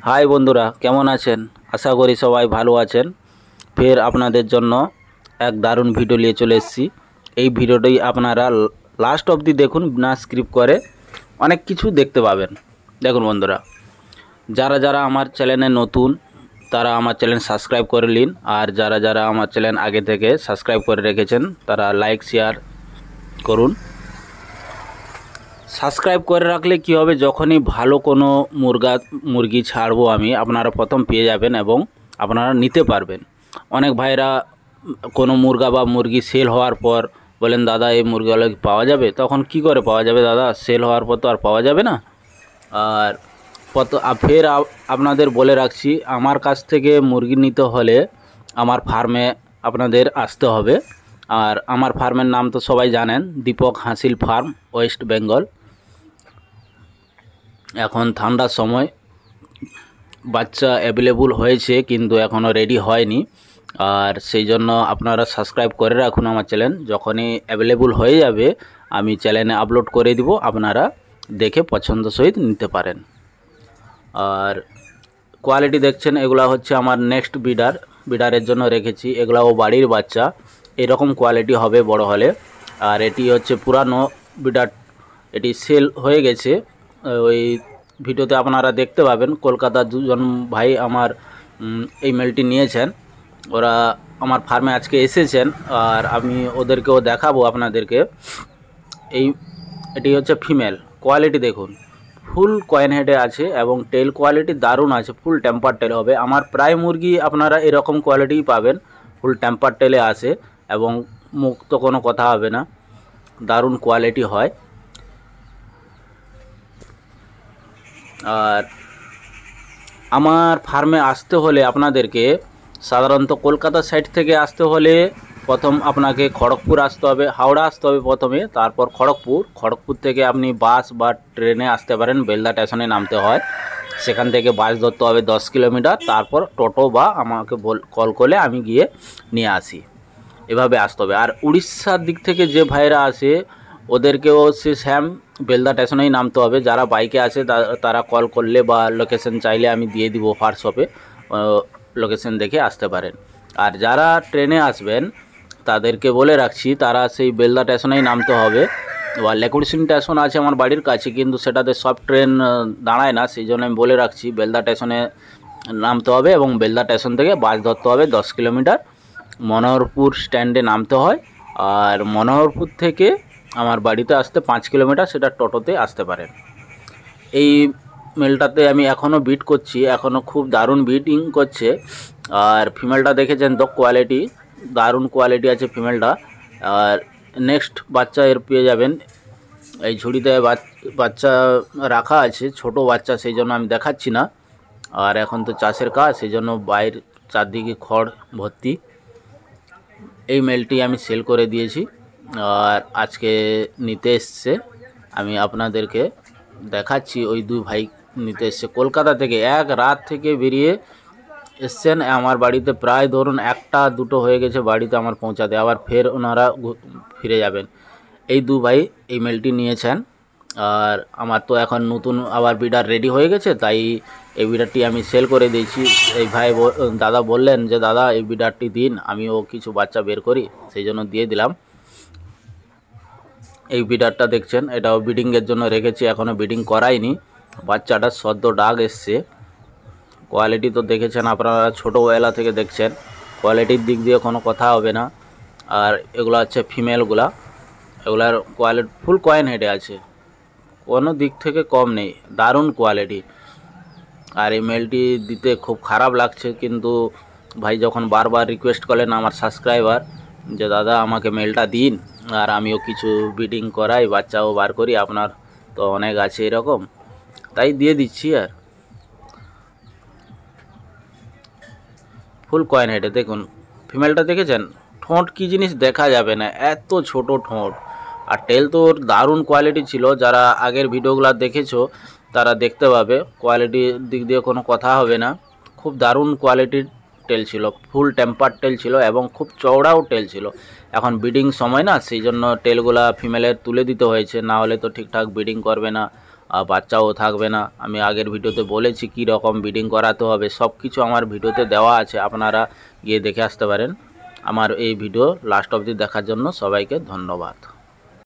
High বন্ধুরা, কেমন আছেন? আশা করি সবাই ভালো আছেন। ফের আপনাদের জন্য এক দারুণ ভিডিও নিয়ে চলে এসেছি। এই ভিডিওটি আপনারা লাস্ট অবধি দেখুন, না স্ক্রিপ্ট করে অনেক কিছু দেখতে পাবেন। দেখুন বন্ধুরা, যারা যারা আমার চ্যানেলে নতুন তারা আমার চ্যানেল সাবস্ক্রাইব করে নিন, আর যারা যারা আমার চ্যানেল আগে থেকে সাবস্ক্রাইব করে রেখেছেন তারা লাইক শেয়ার করুন। সাবস্ক্রাইব করে রাখলে কি হবে, যখনই ভালো কোনো মুরগি ছাড়বো আমি, আপনারা প্রথম পেয়ে যাবেন এবং আপনারা নিতে পারবেন। অনেক ভাইরা কোনো মুরগা বা মুরগি সেল হওয়ার পর বলেন, দাদা এই মুরগিগুলো কি পাওয়া যাবে? তখন কি করে পাওয়া যাবে দাদা? সেল হওয়ার পর তো আর পাওয়া যাবে না। আর ফের আপনাদের বলে রাখছি, আমার কাছ থেকে মুরগি নিতে হলে আমার ফার্মে আপনাদের আসতে হবে। আর আমার ফার্মের নাম তো সবাই জানেন, দীপক হাসিল ফার্ম, ওয়েস্ট বেঙ্গল। এখন ঠান্ডার সময় বাচ্চা অ্যাভেলেবল হয়েছে কিন্তু এখনও রেডি হয়নি, আর সেই জন্য আপনারা সাবস্ক্রাইব করে রাখুন আমার চ্যানেল। যখনই অ্যাভেলেবল হয়ে যাবে আমি চ্যানেলে আপলোড করে দিব, আপনারা দেখে পছন্দ সহিত নিতে পারেন। আর কোয়ালিটি দেখছেন, এগুলা হচ্ছে আমার নেক্সট বিডারের জন্য রেখেছি। এগুলাও বাড়ির বাচ্চা, এরকম কোয়ালিটি হবে বড় হলে। আর এটি হচ্ছে পুরানো বিডার, এটি সেল হয়ে গেছে। ওই ভিডিওতে আপনারা দেখতে পাবেন, কলকাতার দুজন ভাই আমার এই মেলটি নিয়েছেন। ওরা আমার ফার্মে আজকে এসেছেন, আর আমি ওদেরকেও দেখাবো আপনাদেরকে। এটি হচ্ছে ফিমেল। কোয়ালিটি দেখুন, ফুল কয়েন হেডে আছে এবং টেল কোয়ালিটি দারুণ আছে, ফুল টেম্পার টেল হবে। আমার প্রায় মুরগি আপনারা এরকম কোয়ালিটিই পাবেন, ফুল টেম্পার টেলে আসে এবং মুখ তো কোনো কথা হবে না, দারুণ কোয়ালিটি হয়। আর আমার ফার্মে আসতে হলে আপনাদেরকে সাধারণত কলকাতা সাইড থেকে আসতে হলে প্রথম আপনাকে খড়গপুর আসতে হবে, হাওড়া আসতে হবে প্রথমে, তারপর খড়গপুর থেকে আপনি বাস বা ট্রেনে আসতে পারেন। বেলদা স্টেশনে নামতে হয়, সেখান থেকে বাস ধরতে হবে 10 কিলোমিটার, তারপর টোটো বা আমাকে কল করলে আমি গিয়ে নিয়ে আসি। এভাবে আসতে হবে। আর উড়িষ্যার দিক থেকে যে ভাইরা আসে ওদেরকেও সে স্যাম বেলদা স্টেশনেই নামতে হবে। যারা বাইকে আসে তারা কল করলে বা লোকেশন চাইলে আমি দিয়ে দিব হোয়াটসঅ্যাপে, লোকেশন দেখে আসতে পারেন। আর যারা ট্রেনে আসবেন তাদেরকে বলে রাখছি, তারা সেই বেলদা স্টেশনেই নামতে হবে। বা লেকুড়সিং স্টেশন আছে আমার বাড়ির কাছে, কিন্তু সেটাতে সব ট্রেন দাঁড়ায় না, সেই জন্য আমি বলে রাখছি বেলদা স্টেশনে নামতে হবে এবং বেলদা স্টেশন থেকে বাস ধরতে হবে 10 কিলোমিটার। মনোহরপুর স্ট্যান্ডে নামতে হয়, আর মনোহরপুর থেকে আমার বাড়িতে আসতে 5 কিলোমিটার, সেটা টোটোতে আসতে পারেন। এই মেলটাতে আমি এখনও বিট করছি, এখনও খুব দারুণ বিটিং করছে। আর ফিমেলটা দেখেছেন তো, কোয়ালিটি দারুণ কোয়ালিটি আছে ফিমেলটা। আর নেক্সট বাচ্চা এর পেয়ে যাবেন। এই ঝুড়িতে বাচ্চা রাখা আছে, ছোট বাচ্চা, সেই জন্য আমি দেখাচ্ছি না। আর এখন তো চাষের কাজ, সেই জন্য বাইরে চারদিকে খড় ভর্তি। এই মেলটি আমি সেল করে দিয়েছি, আর আজকে নিতে এসছে। আমি আপনাদেরকে দেখাচ্ছি, ওই দুই ভাই নিতে এসছে কলকাতা থেকে, এক রাত থেকে বেরিয়ে এসছেন আমার বাড়িতে। প্রায় ধরুন 1টা 2টো হয়ে গেছে বাড়িতে আমার পৌঁছাতে, আবার ফের ওনারা ফিরে যাবেন। এই দু ভাই এই মেলটি নিয়েছেন। আর আমার তো এখন নতুন আবার বিডার রেডি হয়ে গেছে, তাই এই বিডারটি আমি সেল করে দিয়েছি। এই ভাই দাদা বললেন যে দাদা এই বিডারটি দিন, আমিও কিছু বাচ্চা বের করি, সেই জন্য দিয়ে দিলাম। এই বিডারটা দেখছেন, এটাও ব্রিডিংয়ের জন্য রেখেছি, এখনও ব্রিডিং করাইনি। বাচ্চাটা সদ্য ডাক এসছে। কোয়ালিটি তো দেখেছেন আপনারা, ছোটোবেলা থেকে দেখছেন, কোয়ালিটির দিক দিয়ে কোনো কথা হবে না। আর এগুলো হচ্ছে ফিমেলগুলা, এগুলার কোয়ালিটি ফুল কয়েন হেডে আছে, কোনো দিক থেকে কম নেই, দারুণ কোয়ালিটি। আর এই মেলটি দিতে খুব খারাপ লাগছে, কিন্তু ভাই যখন বারবার রিকোয়েস্ট করলেন আমার সাবস্ক্রাইবার যে দাদা আমাকে মেলটা দিন, আর আমিও কিছু ব্রিডিং করাই, বাচ্চাও বার করি, আপনার তো অনেক আছে এরকম, তাই দিয়ে দিচ্ছি। আর ফুল কয়েন হেডে দেখুন ফিমেলটা দেখেছেন, ঠোঁট কি জিনিস দেখা যাবে না, এত ছোট ঠোঁট। আর টেল তো ওর দারুণ কোয়ালিটি ছিল, যারা আগের ভিডিওগুলো দেখেছো তারা দেখতে পাবে, কোয়ালিটির দিক দিয়ে কোনো কথা হবে না। খুব দারুণ কোয়ালিটির টেল ছিল, ফুল টেম্পার টেল ছিল এবং খুব চওড়াও টেল ছিল। এখন ব্রিডিং সময় না, সেই জন্য টেলগুলা ফিমেলের তুলে দিতে হয়েছে, না হলে তো ঠিকঠাক ব্রিডিং করবে না, বাচ্চাও থাকবে না। আমি আগের ভিডিওতে বলেছি কী রকম ব্রিডিং করাতে হবে, সব কিছু আমার ভিডিওতে দেওয়া আছে, আপনারা গিয়ে দেখে আসতে পারেন। আমার এই ভিডিও লাস্ট অবধি দেখার জন্য সবাইকে ধন্যবাদ।